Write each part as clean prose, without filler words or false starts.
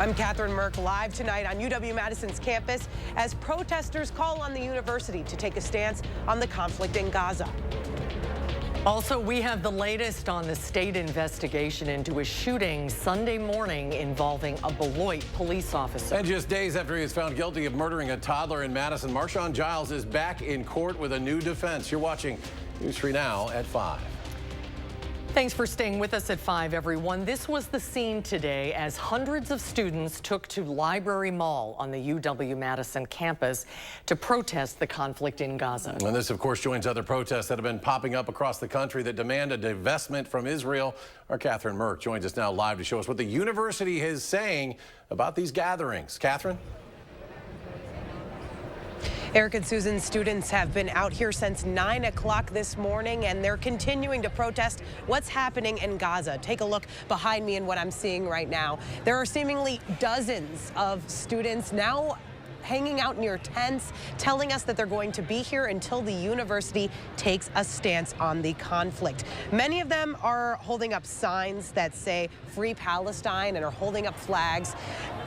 I'm Catherine Merck, live tonight on UW-Madison's campus as protesters call on the university to take a stance on the conflict in Gaza. Also, we have the latest on the state investigation into a shooting Sunday morning involving a Beloit police officer. And just days after he was found guilty of murdering a toddler in Madison, Marshawn Giles is back in court with a new defense. You're watching News 3 Now at 5. Thanks for staying with us at 5, everyone. This was the scene today as hundreds of students took to Library Mall on the UW-Madison campus to protest the conflict in Gaza. And this, of course, joins other protests that have been popping up across the country that demand a divestment from Israel. Our Catherine Merck joins us now live to show us what the university is saying about these gatherings. Catherine? Eric and Susan, students have been out here since 9 o'clock this morning, and they're continuing to protest what's happening in Gaza. Take a look behind me and what I'm seeing right now. There are seemingly dozens of students now hanging out near tents, telling us that they're going to be here until the university takes a stance on the conflict. Many of them are holding up signs that say Free Palestine and are holding up flags.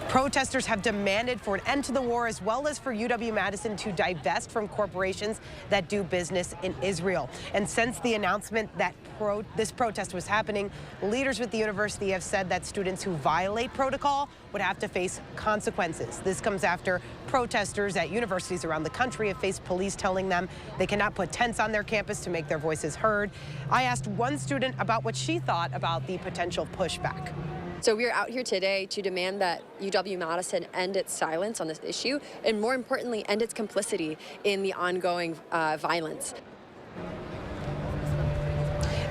Protesters have demanded for an end to the war, as well as for UW-Madison to divest from corporations that do business in Israel. And since the announcement that this protest was happening, leaders with the university have said that students who violate protocol would have to face consequences. This comes after protesters at universities around the country have faced police telling them they cannot put tents on their campus to make their voices heard. I asked one student about what she thought about the potential pushback. So we're out here today to demand that UW-Madison end its silence on this issue, and more importantly, end its complicity in the ongoing violence.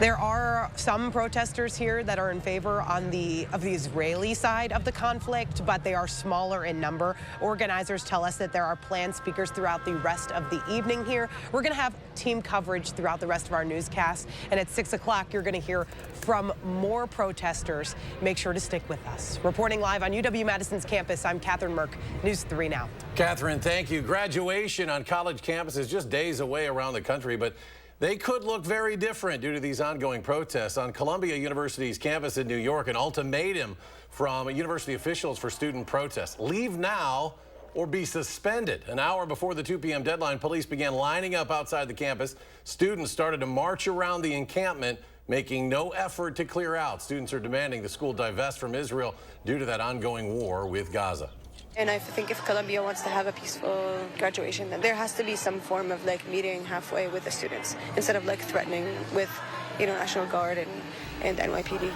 There are some protesters here that are in favor of the Israeli side of the conflict, but they are smaller in number. Organizers tell us that there are planned speakers throughout the rest of the evening here. We're going to have team coverage throughout the rest of our newscast, and at 6 o'clock, you're going to hear from more protesters. Make sure to stick with us. Reporting live on UW-Madison's campus, I'm Catherine Merck, News 3 Now. Catherine, thank you. Graduation on college campuses just days away around the country, but they could look very different due to these ongoing protests. On Columbia University's campus in New York, an ultimatum from university officials for student protests: leave now or be suspended. An hour before the 2 p.m. deadline, police began lining up outside the campus. Students started to march around the encampment, making no effort to clear out. Students are demanding the school divest from Israel due to that ongoing war with Gaza. And I think if Columbia wants to have a peaceful graduation, then there has to be some form of meeting halfway with the students instead of threatening with, National Guard and NYPD.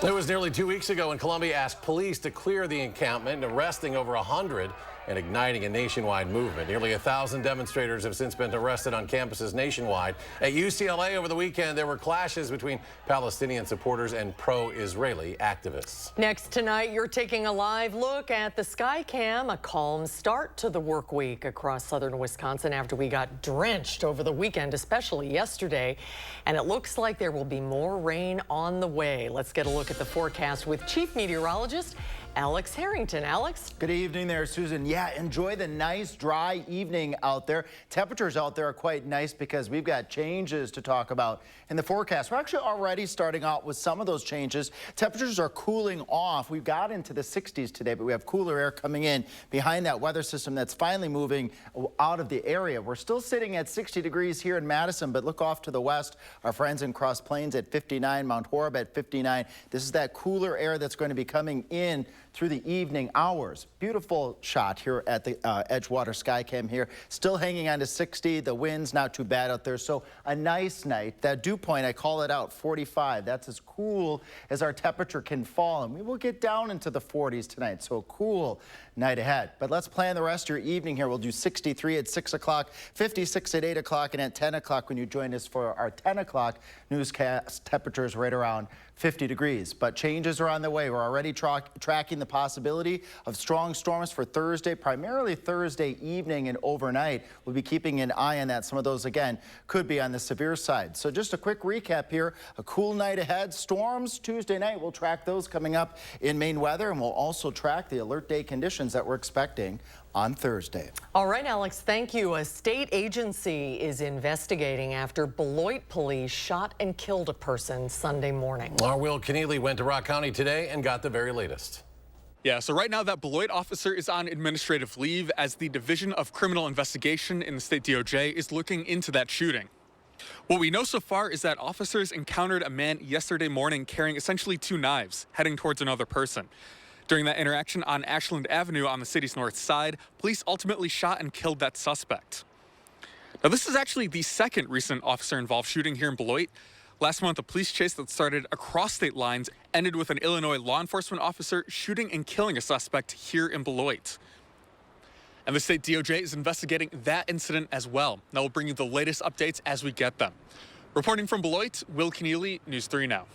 It was nearly 2 weeks ago when Columbia asked police to clear the encampment, arresting over 100 and igniting a nationwide movement. Nearly 1,000 demonstrators have since been arrested on campuses nationwide. At UCLA over the weekend, there were clashes between Palestinian supporters and pro-Israeli activists. Next tonight, you're taking a live look at the Skycam, a calm start to the work week across southern Wisconsin after we got drenched over the weekend, especially yesterday. And it looks like there will be more rain on the way. Let's get a look at the forecast with Chief Meteorologist Alex Harrington. Alex? Good evening there, Susan. Yeah, enjoy the nice dry evening out there. Temperatures out there are quite nice because we've got changes to talk about in the forecast. We're actually already starting out with some of those changes. Temperatures are cooling off. We've got into the 60s today, but we have cooler air coming in behind that weather system that's finally moving out of the area. We're still sitting at 60 degrees here in Madison, but look off to the west. Our friends in Cross Plains at 59, Mount Horeb at 59. This is that cooler air that's going to be coming in through the evening hours. Beautiful shot here at the Edgewater Skycam here. Still hanging on to 60. The wind's not too bad out there. So a nice night. That dew point, I call it out, 45. That's as cool as our temperature can fall. And we will get down into the 40s tonight. So a cool night ahead. But let's plan the rest of your evening here. We'll do 63 at 6 o'clock, 56 at 8 o'clock, and at 10 o'clock when you join us for our 10 o'clock newscast, temperatures right around 50 degrees. But changes are on the way. We're already tracking the the possibility of strong storms for Thursday, primarily Thursday evening and overnight. We'll be keeping an eye on that. Some of those, again, could be on the severe side. So just a quick recap here. A cool night ahead. Storms Tuesday night. We'll track those coming up in Maine weather, and we'll also track the alert day conditions that we're expecting on Thursday. All right, Alex, thank you. A state agency is investigating after Beloit police shot and killed a person Sunday morning. Our Will Keneally went to Rock County today and got the very latest. Yeah, so right now that Beloit officer is on administrative leave as the Division of Criminal Investigation in the state DOJ is looking into that shooting. What we know so far is that officers encountered a man yesterday morning carrying essentially 2 knives heading towards another person. During that interaction on Ashland Avenue on the city's north side, police ultimately shot and killed that suspect. Now, this is actually the second recent officer-involved shooting here in Beloit. Last month, a police chase that started across state lines ended with an Illinois law enforcement officer shooting and killing a suspect here in Beloit. And the state DOJ is investigating that incident as well. Now, we'll bring you the latest updates as we get them. Reporting from Beloit, Will Keneally, News 3 Now.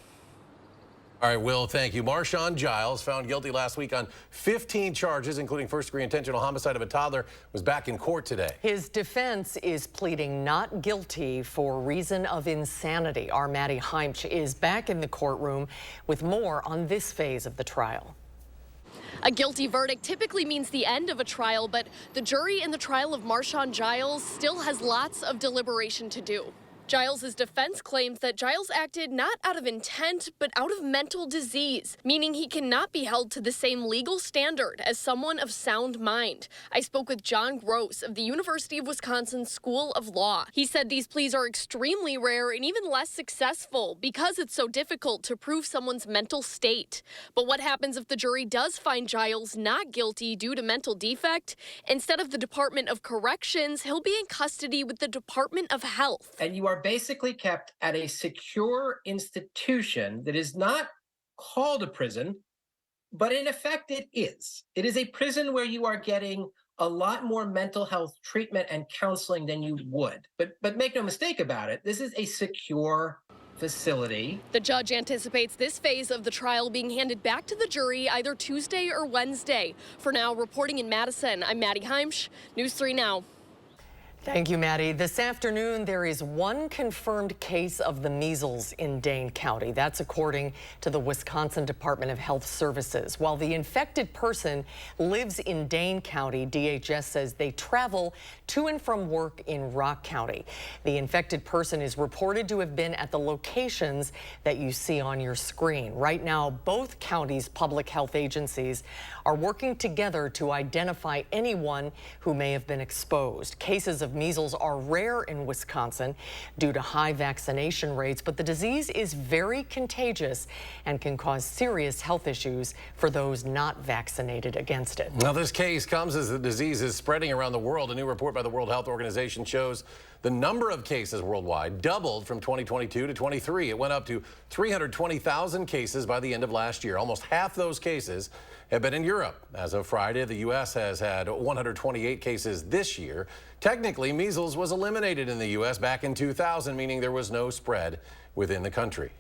All right, Will, thank you. Marshawn Giles, found guilty last week on 15 charges, including first-degree intentional homicide of a toddler, was back in court today. His defense is pleading not guilty for reason of insanity. Our Maddie Heimch is back in the courtroom with more on this phase of the trial. A guilty verdict typically means the end of a trial, but the jury in the trial of Marshawn Giles still has lots of deliberation to do. Giles' defense claims that Giles acted not out of intent, but out of mental disease, meaning he cannot be held to the same legal standard as someone of sound mind. I spoke with John Gross of the University of Wisconsin School of Law. He said these pleas are extremely rare and even less successful because it's so difficult to prove someone's mental state. But what happens if the jury does find Giles not guilty due to mental defect? Instead of the Department of Corrections, he'll be in custody with the Department of Health. And you are basically kept at a secure institution that is not called a prison, but in effect it is. It is a prison where you are getting a lot more mental health treatment and counseling than you would. But make no mistake about it, this is a secure facility. The judge anticipates this phase of the trial being handed back to the jury either Tuesday or Wednesday. For now, reporting in Madison, I'm Maddie Heimch, News 3 Now. Thank you, Maddie. This afternoon, there is one confirmed case of the measles in Dane County. That's according to the Wisconsin Department of Health Services. While the infected person lives in Dane County, DHS says they travel to and from work in Rock County. The infected person is reported to have been at the locations that you see on your screen. Right now, both counties' public health agencies are working together to identify anyone who may have been exposed. Cases of measles are rare in Wisconsin due to high vaccination rates, but the disease is very contagious and can cause serious health issues for those not vaccinated against it. Now, this case comes as the disease is spreading around the world. A new report by the World Health Organization shows the number of cases worldwide doubled from 2022 to 23. It went up to 320,000 cases by the end of last year. Almost half those cases have been in Europe. As of Friday, the U.S. has had 128 cases this year. Technically, measles was eliminated in the U.S. back in 2000, meaning there was no spread within the country.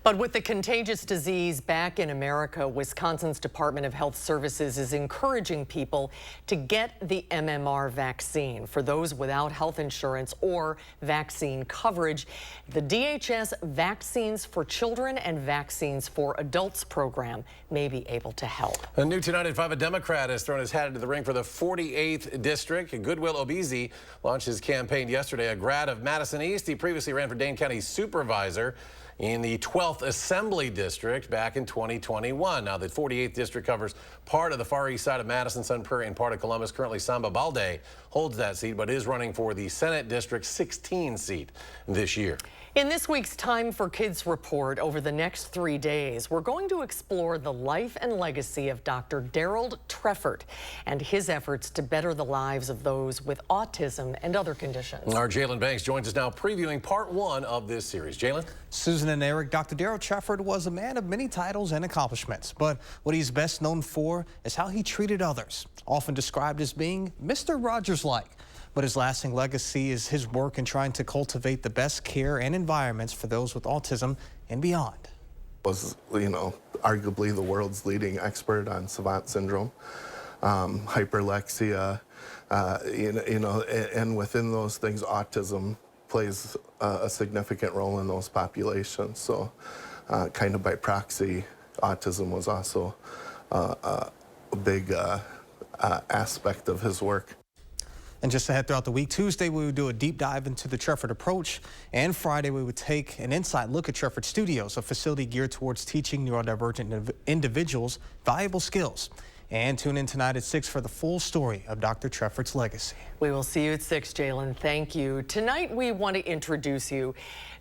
But with the contagious disease back in America, Wisconsin's Department of Health Services is encouraging people to get the MMR vaccine. For those without health insurance or vaccine coverage, the DHS Vaccines for Children and Vaccines for Adults program may be able to help. New tonight at 5, a Democrat has thrown his hat into the ring for the 48th district. Goodwill Obese launched his campaign yesterday. A grad of Madison East, he previously ran for Dane County supervisor in the 12th Assembly District back in 2021. Now, the 48th District covers part of the far east side of Madison, Sun Prairie, and part of Columbus. Currently, Samba Balde holds that seat, but is running for the Senate District 16 seat this year. In this week's Time for Kids report, over the next 3 days, we're going to explore the life and legacy of Dr. Daryl Treffert and his efforts to better the lives of those with autism and other conditions. Our Jalen Banks joins us now previewing part 1 of this series. Jalen? Susan and Eric, Dr. Daryl Treffert was a man of many titles and accomplishments, but what he's best known for is how he treated others, often described as being Mr. Rogers-like. But his lasting legacy is his work in trying to cultivate the best care and environments for those with autism and beyond. was, arguably the world's leading expert on savant syndrome, hyperlexia, and within those things, autism plays a significant role in those populations. So kind of by proxy, autism was also a big aspect of his work. And just ahead throughout the week, Tuesday we would do a deep dive into the Trefford approach, and Friday we would take an inside look at Trefford Studios, a facility geared towards teaching neurodivergent individuals valuable skills. And tune in tonight at 6 for the full story of Dr. Trefford's legacy. We will see you at 6, Jalen. Thank you. Tonight we want to introduce you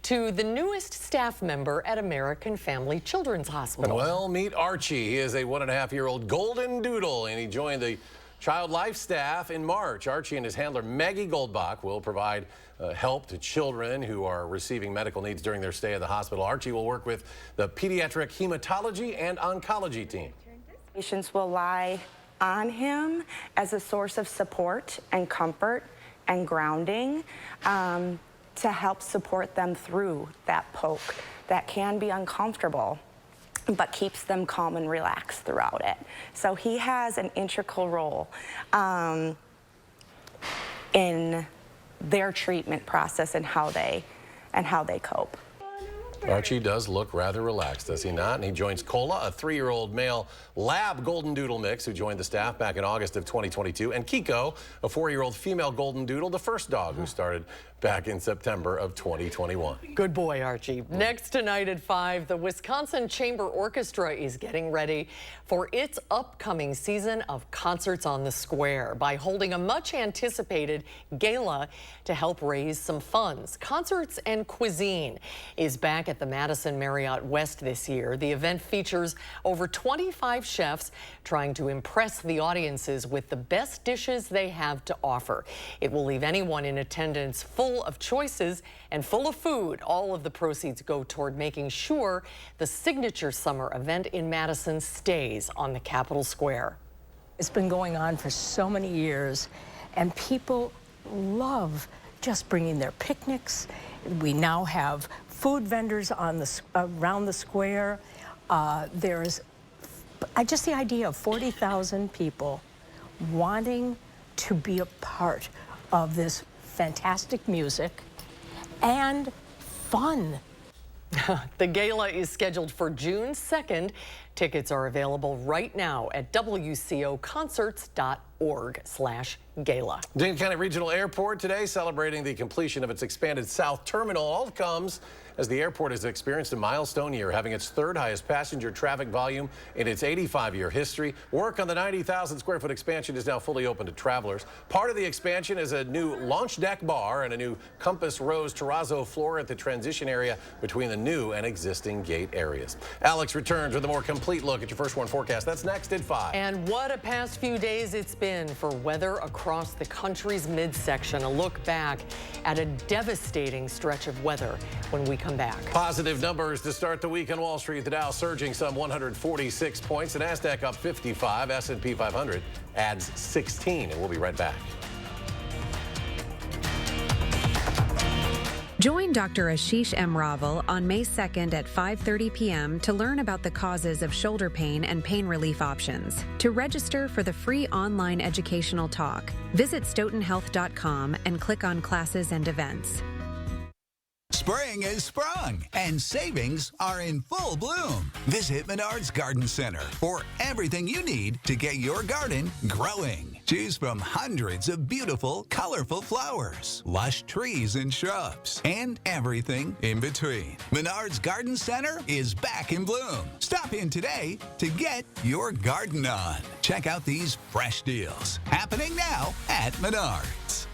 to the newest staff member at American Family Children's Hospital. Well, meet Archie. He is a 1.5-year-old golden doodle, and he joined the Child Life staff in March. Archie and his handler Maggie Goldbach will provide help to children who are receiving medical needs during their stay at the hospital. Archie will work with the pediatric hematology and oncology team. Patients will lie on him as a source of support and comfort and grounding to help support them through that poke that can be uncomfortable, but keeps them calm and relaxed throughout it. So he has an integral role in their treatment process and how they cope. Archie does look rather relaxed, does he not? And he joins Cola, a 3-year-old male lab golden doodle mix who joined the staff back in August of 2022, and Kiko, a 4-year-old female golden doodle, the first dog who started back in September of 2021. Good boy, Archie. Next tonight at 5, the Wisconsin Chamber Orchestra is getting ready for its upcoming season of Concerts on the Square by holding a much-anticipated gala to help raise some funds. Concerts and Cuisine is back at the Madison Marriott West this year. The event features over 25 chefs trying to impress the audiences with the best dishes they have to offer. It will leave anyone in attendance full of choices and full of food. All of the proceeds go toward making sure the signature summer event in Madison stays on the Capitol Square. It's been going on for so many years, and people love just bringing their picnics. We now have food vendors on around the square. There's just the idea of 40,000 people wanting to be a part of this fantastic music and fun. The gala is scheduled for June 2nd. Tickets are available right now at wcoconcerts.org/gala. Dane County Regional Airport today celebrating the completion of its expanded South Terminal. All comes as the airport has experienced a milestone year, having its 3rd highest passenger traffic volume in its 85-year history. Work on the 90,000 square foot expansion is now fully open to travelers. Part of the expansion is a new launch deck bar and a new Compass Rose terrazzo floor at the transition area between the new and existing gate areas. Alex returns with a more complete look at your First One forecast. That's next at 5. And what a past few days it's been for weather across the country's midsection. A look back at a devastating stretch of weather when we come back. Positive numbers to start the week on Wall Street. The Dow surging some 146 points. The Nasdaq up 55. S&P 500 adds 16. And we'll be right back. Join Dr. Ashish M. Raval on May 2nd at 5:30 p.m. to learn about the causes of shoulder pain and pain relief options. To register for the free online educational talk, visit stoughtonhealth.com and click on classes and events. Spring is sprung and savings are in full bloom. Visit Menard's Garden Center for everything you need to get your garden growing. Choose from hundreds of beautiful, colorful flowers, lush trees and shrubs, and everything in between. Menard's Garden Center is back in bloom. Stop in today to get your garden on. Check out these fresh deals happening now at Menard's.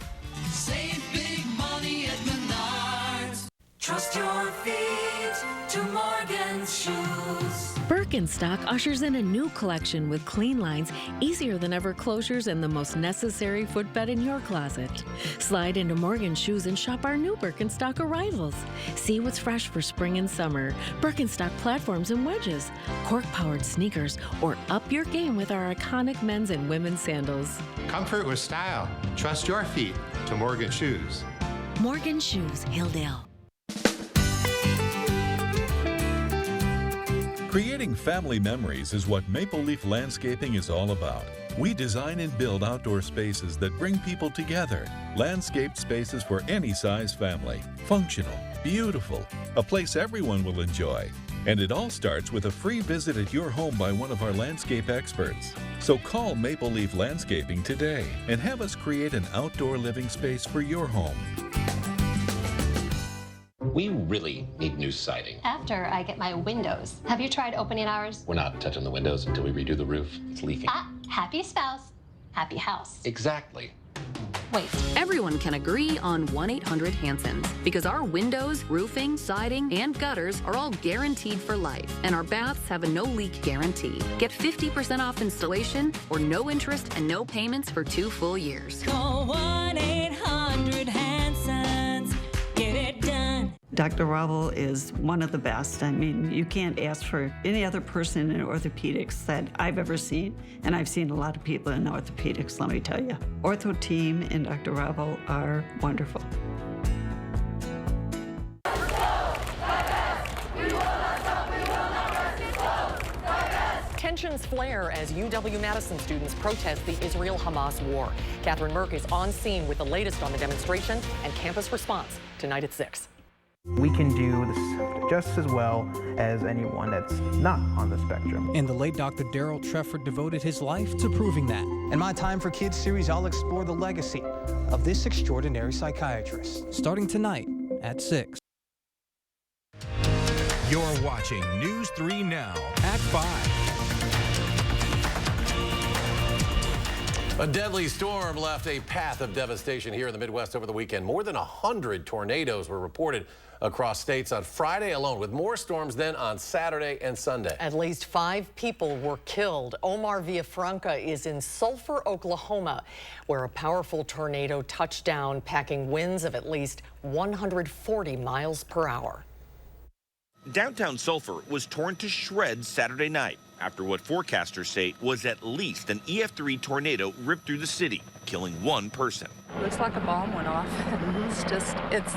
Save big money at Menard's. Trust your feet to Morgan's Shoes. Birkenstock ushers in a new collection with clean lines, easier than ever closures, and the most necessary footbed in your closet. Slide into Morgan's Shoes and shop our new Birkenstock arrivals. See what's fresh for spring and summer. Birkenstock platforms and wedges, cork-powered sneakers, or up your game with our iconic men's and women's sandals. Comfort with style. Trust your feet to Morgan's Shoes. Morgan's Shoes, Hilldale. Creating family memories is what Maple Leaf Landscaping is all about. We design and build outdoor spaces that bring people together. Landscaped spaces for any size family. Functional, beautiful, a place everyone will enjoy. And it all starts with a free visit at your home by one of our landscape experts. So call Maple Leaf Landscaping today and have us create an outdoor living space for your home. We really need new siding. After I get my windows. Have you tried opening ours? We're not touching the windows until we redo the roof. It's leaking. Happy spouse, happy house. Exactly. Wait. Everyone can agree on 1-800-HANSON's because our windows, roofing, siding, and gutters are all guaranteed for life, and our baths have a no-leak guarantee. Get 50% off installation or no interest and no payments for 2 full years. Call 1-800-HANSON's. Get it done. Dr. Ravel is one of the best. I mean, you can't ask for any other person in orthopedics that I've ever seen, and I've seen a lot of people in orthopedics, let me tell you. Ortho team and Dr. Ravel are wonderful. Tensions flare as UW-Madison students protest the Israel-Hamas war. Catherine Merck is on scene with the latest on the demonstration and campus response tonight at 6. We can do this just as well as anyone that's not on the spectrum. And the late Dr. Daryl Trefford devoted his life to proving that. In my Time for Kids series, I'll explore the legacy of this extraordinary psychiatrist, starting tonight at 6. You're watching News 3 Now at 5. A deadly storm left a path of devastation here in the Midwest over the weekend. More than 100 tornadoes were reported across states on Friday alone, with more storms than on Saturday and Sunday. At least 5 people were killed. Omar Villafranca is in Sulphur, Oklahoma, where a powerful tornado touched down, packing winds of at least 140 miles per hour. Downtown Sulphur was torn to shreds Saturday night after what forecasters say was at least an EF3 tornado ripped through the city, killing 1 person. Looks like a bomb went off. It's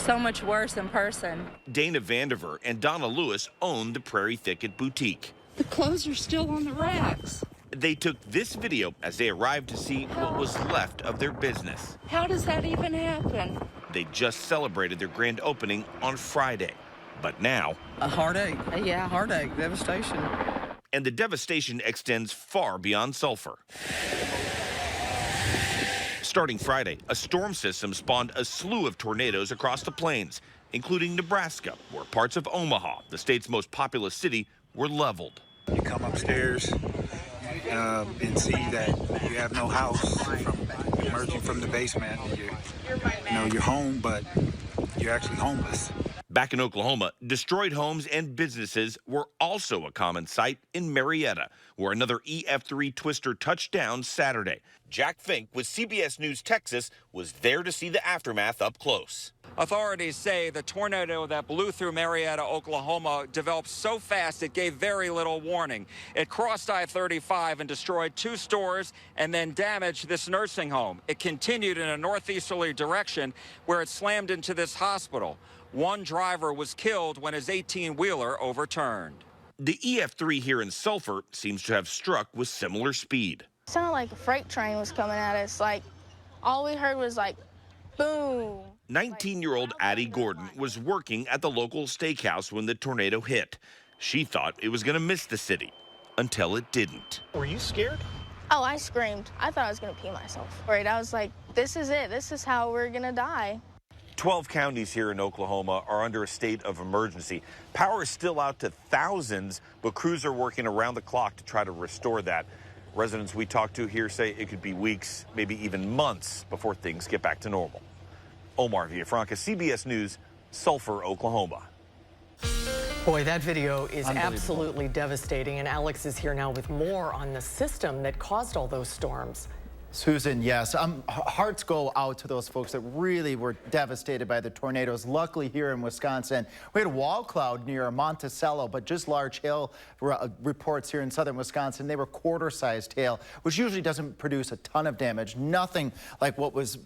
so much worse in person. Dana Vandiver and Donna Lewis own the Prairie Thicket Boutique. The clothes are still on the racks. They took this video as they arrived to see what was left of their business. How does that even happen? They just celebrated their grand opening on Friday. But now, a heartache. Yeah, heartache, devastation. And the devastation extends far beyond Sulphur. Starting Friday, a storm system spawned a slew of tornadoes across the plains, including Nebraska, where parts of Omaha, the state's most populous city, were leveled. You come upstairs and see that you have no house emerging from the basement. You're home, but you're actually homeless. Back in Oklahoma, destroyed homes and businesses were also a common sight in Marietta, where another EF3 twister touched down Saturday. Jack Fink with CBS News Texas was there to see the aftermath up close. Authorities say the tornado that blew through Marietta, Oklahoma, developed so fast it gave very little warning. It crossed I-35 and destroyed 2 stores and then damaged this nursing home. It continued in a northeasterly direction where it slammed into this hospital. 1 driver was killed when his 18-wheeler overturned. The EF3 here in Sulphur seems to have struck with similar speed. It sounded like a freight train was coming at us. Like, all we heard was like, boom. 19-year-old Addie Gordon was working at the local steakhouse when the tornado hit. She thought it was going to miss the city until it didn't. Were you scared? Oh, I screamed. I thought I was going to pee myself. Right, I was like, this is it. This is how we're going to die. 12 counties here in Oklahoma are under a state of emergency. Power is still out to thousands, but crews are working around the clock to try to restore that. Residents we talked to here say it could be weeks, maybe even months before things get back to normal. Omar Villafranca, CBS News, Sulphur, Oklahoma. Boy, that video is absolutely devastating, and Alex is here now with more on the system that caused all those storms. Susan, yes. Hearts go out to those folks that really were devastated by the tornadoes. Luckily, here in Wisconsin, we had a wall cloud near Monticello, but just large hail reports here in southern Wisconsin. They were quarter-sized hail, which usually doesn't produce a ton of damage. Nothing like what was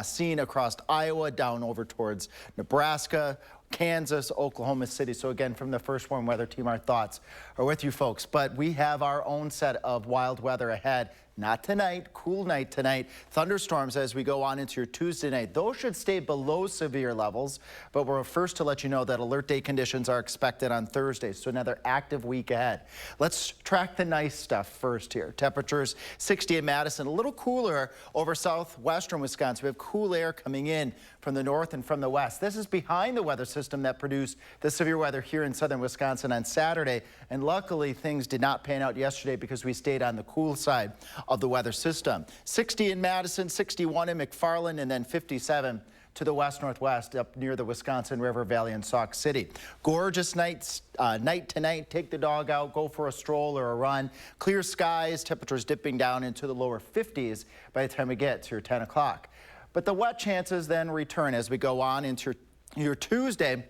seen across Iowa, down over towards Nebraska, Kansas, Oklahoma City. So again, from the First Warm Weather Team, our thoughts are with you folks. But we have our own set of wild weather ahead. Not tonight, cool night tonight. Thunderstorms as we go on into your Tuesday night. Those should stay below severe levels, but we're first to let you know that alert day conditions are expected on Thursday, so another active week ahead. Let's track the nice stuff first here. Temperatures 60 in Madison, a little cooler over southwestern Wisconsin. We have cool air coming in from the north and from the west. This is behind the weather system that produced the severe weather here in southern Wisconsin on Saturday, and luckily things did not pan out yesterday because we stayed on the cool side of the weather system. 60 in Madison, 61 in McFarland, and then 57 to the west-northwest up near the Wisconsin River Valley and Sauk City. Gorgeous night tonight. Take the dog out, go for a stroll or a run. Clear skies, temperatures dipping down into the lower 50s by the time we get to your 10 o'clock. But the wet chances then return as we go on into your Tuesday.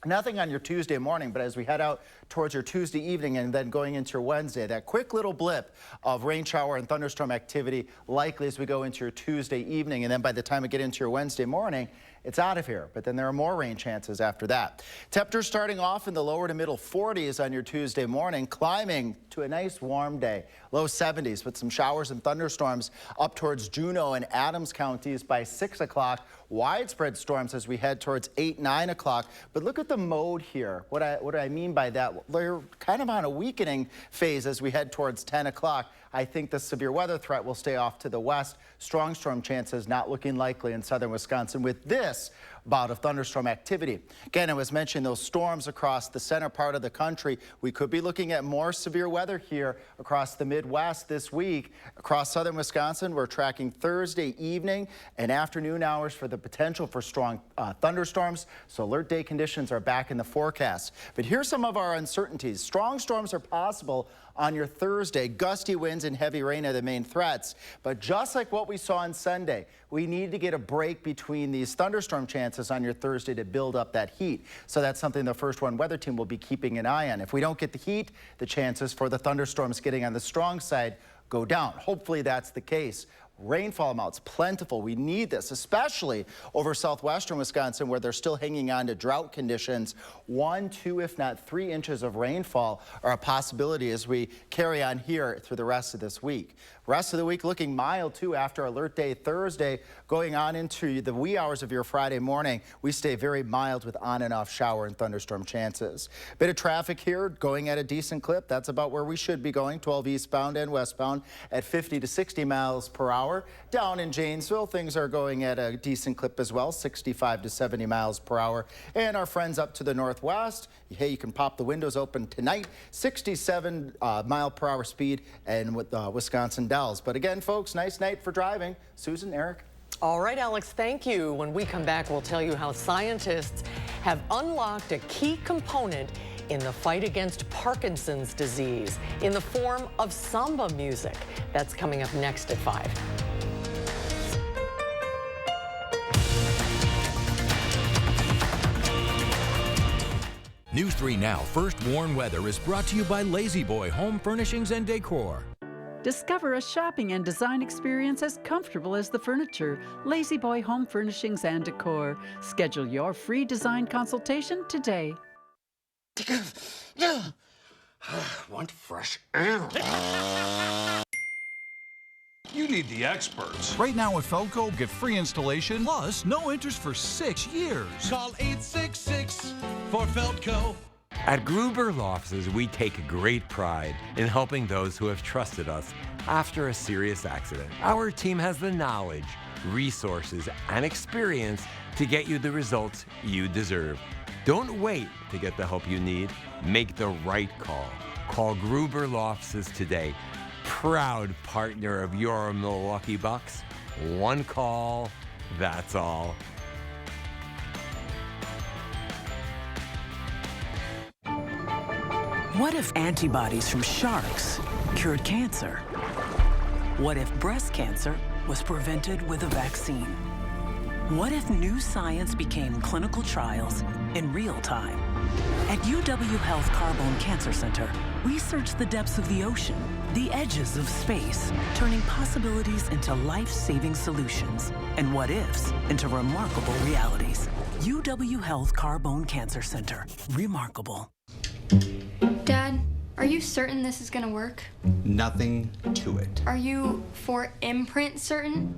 Nothing on your Tuesday morning, but as we head out towards your Tuesday evening and then going into your Wednesday, that quick little blip of rain shower and thunderstorm activity likely as we go into your Tuesday evening. And then by the time we get into your Wednesday morning, it's out of here. But then there are more rain chances after that. Temperatures starting off in the lower to middle 40s on your Tuesday morning, climbing to a nice warm day. Low 70s with some showers and thunderstorms up towards Juneau and Adams counties by 6 o'clock. Widespread storms as we head towards 8, 9 o'clock. But look at the mode here. What do I mean by that? They're kind of on a weakening phase as we head towards 10 o'clock. I think the severe weather threat will stay off to the west. Strong storm chances not looking likely in southern Wisconsin with this bout of thunderstorm activity. Again, I was mentioning those storms across the center part of the country. We could be looking at more severe weather here across the Midwest this week. Across southern Wisconsin, we're tracking Thursday evening and afternoon hours for the potential for strong thunderstorms. So alert day conditions are back in the forecast. But here's some of our uncertainties. Strong storms are possible on your Thursday. Gusty winds and heavy rain are the main threats. But just like what we saw on Sunday, we need to get a break between these thunderstorm chances on your Thursday to build up that heat. So that's something the First Warm Weather Team will be keeping an eye on. If we don't get the heat, the chances for the thunderstorms getting on the strong side go down. Hopefully that's the case. Rainfall amounts plentiful. We need this, especially over southwestern Wisconsin, where they're still hanging on to drought conditions. 1, 2, if not 3 inches of rainfall are a possibility as we carry on here through the rest of this week. Rest of the week looking mild too after alert day Thursday. Going on into the wee hours of your Friday morning, we stay very mild with on and off shower and thunderstorm chances. Bit of traffic here going at a decent clip. That's about where we should be going, 12 eastbound and westbound at 50 to 60 miles per hour. Down in Janesville, things are going at a decent clip as well, 65 to 70 miles per hour. And our friends up to the northwest, hey, you can pop the windows open tonight, 67 mile per hour speed and with Wisconsin Dells. But again, folks, nice night for driving. Susan, Eric. All right, Alex, thank you. When we come back, we'll tell you how scientists have unlocked a key component in the fight against Parkinson's disease in the form of samba music. That's coming up next at 5. News 3 Now First Warn Weather is brought to you by Lazy Boy Home Furnishings and Decor. Discover a shopping and design experience as comfortable as the furniture. Lazy Boy Home Furnishings and Decor. Schedule your free design consultation today. Want fresh air. You need the experts. Right now at Felco, get free installation plus no interest for 6 years. Call 866 for Felco. At Gruber Law Offices, we take great pride in helping those who have trusted us after a serious accident. Our team has the knowledge, resources, and experience to get you the results you deserve. Don't wait to get the help you need. Make the right call. Call Gruber Law Offices today. Proud partner of your Milwaukee Bucks. One call, that's all. What if antibodies from sharks cured cancer? What if breast cancer was prevented with a vaccine? What if new science became clinical trials in real time? At UW Health Carbone Cancer Center, we search the depths of the ocean, the edges of space, turning possibilities into life-saving solutions and what-ifs into remarkable realities. UW Health Carbone Cancer Center. Remarkable. Dad, are you certain this is gonna work? Nothing to it. Are you for imprint certain?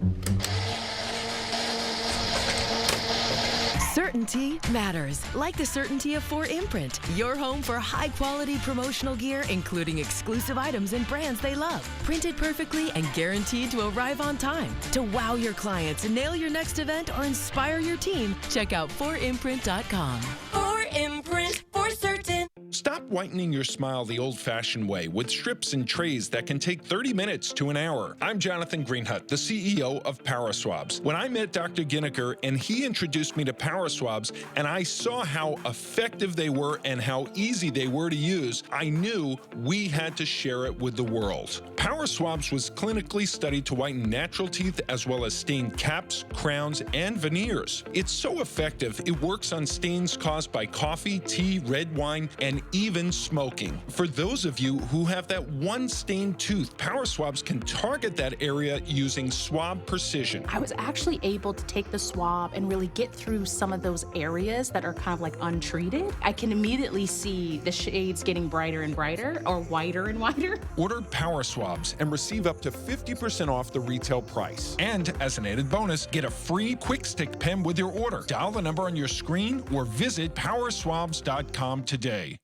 Certainty matters, like the certainty of 4imprint, your home for high-quality promotional gear, including exclusive items and brands they love. Printed perfectly and guaranteed to arrive on time. To wow your clients, nail your next event, or inspire your team, check out 4imprint.com. 4imprint, for certain. Stop whitening your smile the old-fashioned way with strips and trays that can take 30 minutes to an hour. I'm Jonathan Greenhut, the CEO of Power Swabs. When I met Dr. Ginniker and he introduced me to Power Swabs and I saw how effective they were and how easy they were to use, I knew we had to share it with the world. Power Swabs was clinically studied to whiten natural teeth as well as stain caps, crowns, and veneers. It's so effective, it works on stains caused by coffee, tea, red wine, and even smoking. For those of you who have that one stained tooth, Power Swabs can target that area using swab precision. I was actually able to take the swab and really get through some of those areas that are kind of like untreated. I can immediately see the shades getting brighter and brighter, or whiter and whiter. Order Power Swabs and receive up to 50% off the retail price. And as an added bonus, get a free quick stick pen with your order. Dial the number on your screen or visit powerswabs.com today.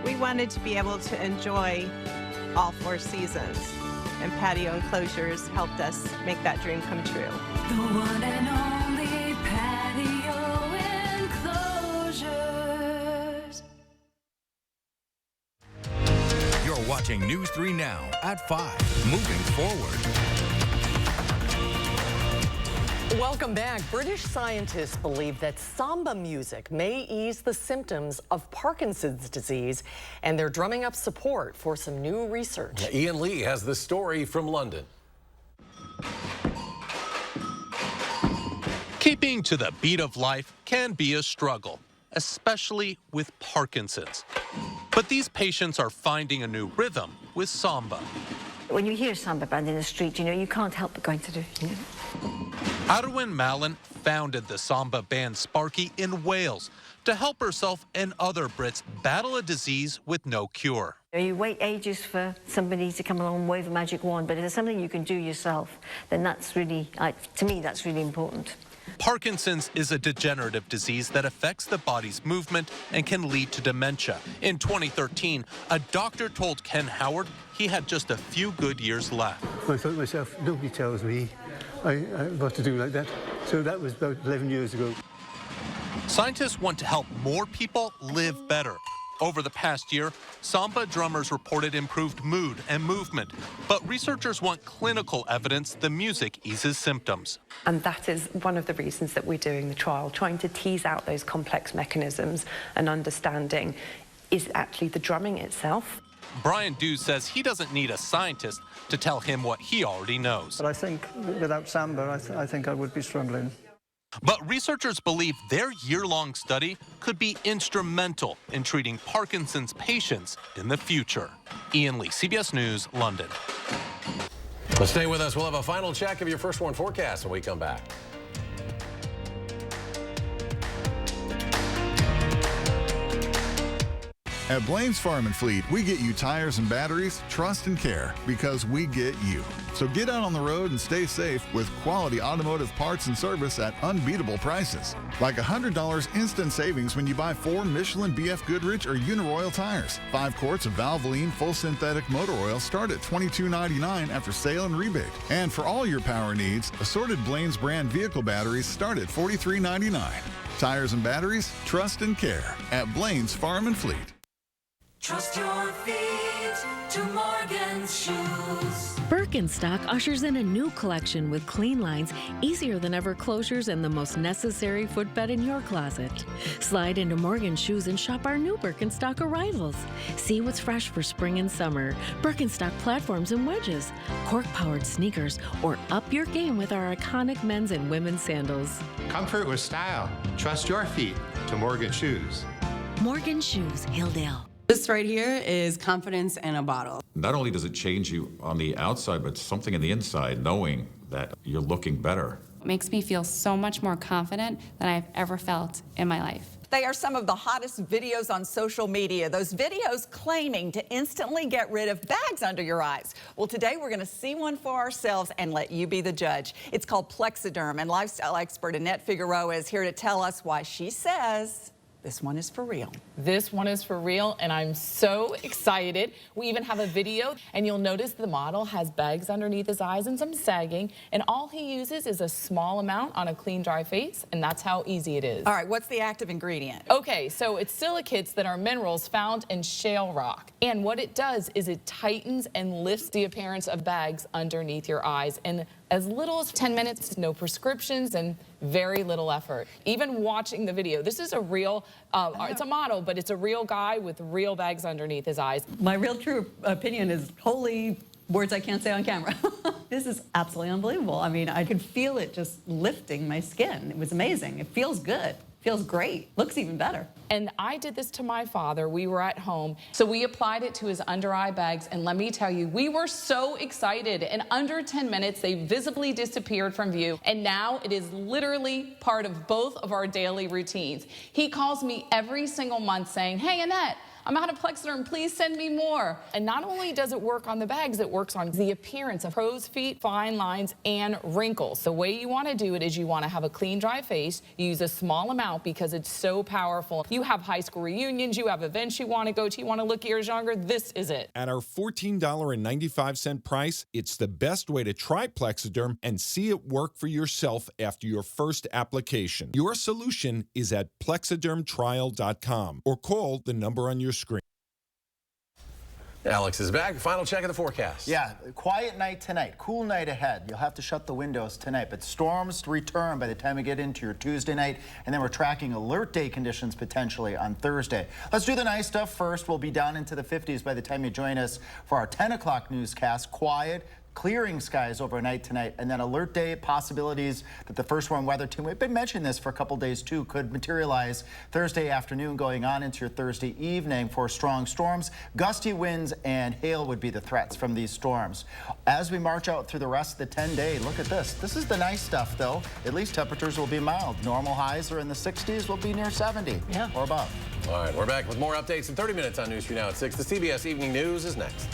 We wanted to be able to enjoy all 4 seasons, and patio enclosures helped us make that dream come true. The one and only patio enclosures. You're watching News 3 Now at 5. Moving forward. Welcome back. British scientists believe that samba music may ease the symptoms of Parkinson's disease, and they're drumming up support for some new research. Ian Lee has the story from London. Keeping to the beat of life can be a struggle, especially with Parkinson's. But these patients are finding a new rhythm with samba. When you hear a samba band in the street, you can't help but going to do, Arwen Mallon founded the samba band Sparky in Wales to help herself and other Brits battle a disease with no cure. You wait ages for somebody to come along and wave a magic wand, but if there's something you can do yourself, then that's really, to me, that's really important. Parkinson's is a degenerative disease that affects the body's movement and can lead to dementia. In 2013, a doctor told Ken Howard he had just a few good years left. I thought to myself, nobody tells me what to do like that. So that was about 11 years ago. Scientists want to help more people live better. Over the past year, samba drummers reported improved mood and movement, but researchers want clinical evidence the music eases symptoms. And that is one of the reasons that we're doing the trial, trying to tease out those complex mechanisms and understanding, is it actually the drumming itself? Brian Dew says he doesn't need a scientist to tell him what he already knows. But I think without samba, I think I would be struggling. But researchers believe their year-long study could be instrumental in treating Parkinson's patients in the future. Ian Lee, CBS News, London. Well, stay with us. We'll have a final check of your first warn forecast when we come back. At Blaine's Farm and Fleet, we get you tires and batteries, trust and care, because we get you. So get out on the road and stay safe with quality automotive parts and service at unbeatable prices. Like $100 instant savings when you buy 4 Michelin, BF Goodrich, or Uniroyal tires. 5 quarts of Valvoline full synthetic motor oil start at $22.99 after sale and rebate. And for all your power needs, assorted Blaine's brand vehicle batteries start at $43.99. Tires and batteries, trust and care at Blaine's Farm and Fleet. Trust your feet to Morgan's shoes. Birkenstock ushers in a new collection with clean lines, easier than ever closures, and the most necessary footbed in your closet. Slide into Morgan's shoes and shop our new Birkenstock arrivals. See what's fresh for spring and summer. Birkenstock platforms and wedges, cork-powered sneakers, or up your game with our iconic men's and women's sandals. Comfort with style. Trust your feet to Morgan Shoes. Morgan Shoes, Hilldale. This right here is confidence in a bottle. Not only does it change you on the outside, but something in the inside, knowing that you're looking better It makes me feel so much more confident than I've ever felt in my life. They are some of the hottest videos on social media. Those videos claiming to instantly get rid of bags under your eyes. Well, today we're going to see one for ourselves and let you be the judge. It's called Plexiderm, and lifestyle expert Annette Figueroa is here to tell us why she says this one is for real. This one is for real, and I'm so excited. We even have a video, and you'll notice the model has bags underneath his eyes and some sagging, and all he uses is a small amount on a clean, dry face, and that's how easy it is. All right, what's the active ingredient? Okay, so it's silicates that are minerals found in shale rock, and what it does is it tightens and lifts the appearance of bags underneath your eyes, and as little as 10 minutes, no prescriptions, and very little effort. Even watching the video, this is a real, it's a model, but it's a real guy with real bags underneath his eyes. My real true opinion is holy words I can't say on camera. This is absolutely unbelievable. I mean, I could feel it just lifting my skin. It was amazing. It feels good. Feels great. Looks even better. And I did this to my father. We were at home, so we applied it to his under eye bags, and let me tell you, we were so excited. In under 10 minutes, they visibly disappeared from view, and now it is literally part of both of our daily routines. He calls me every single month saying, "Hey, Annette, I'm out of Plexiderm, please send me more." And not only does it work on the bags, it works on the appearance of crow's feet, fine lines, and wrinkles. The way you want to do it is you want to have a clean, dry face. You use a small amount because it's so powerful. You have high school reunions, you have events you want to go to, you want to look years younger, this is it. At our $14.95 price, it's the best way to try Plexiderm and see it work for yourself after your first application. Your solution is at plexidermtrial.com or call the number on your screen. Alex is back. Final check of the forecast. Yeah, quiet night tonight, cool night ahead. You'll have to shut the windows tonight, but storms return by the time we get into your Tuesday night, and then we're tracking alert day conditions potentially on Thursday. Let's do the nice stuff first. We'll be down into the 50s by the time you join us for our 10 o'clock newscast. Quiet, clearing skies overnight tonight, and then alert day possibilities that the first warm weather team, we've been mentioning this for a couple days too, could materialize Thursday afternoon going on into your Thursday evening for strong storms. Gusty winds and hail would be the threats from these storms. As we march out through the rest of the 10-day, look at this. This is the nice stuff though. At least temperatures will be mild. Normal highs are in the 60s, will be near 70 or above. All right, we're back with more updates in 30 minutes on News 3 Now at 6. The CBS Evening News is next.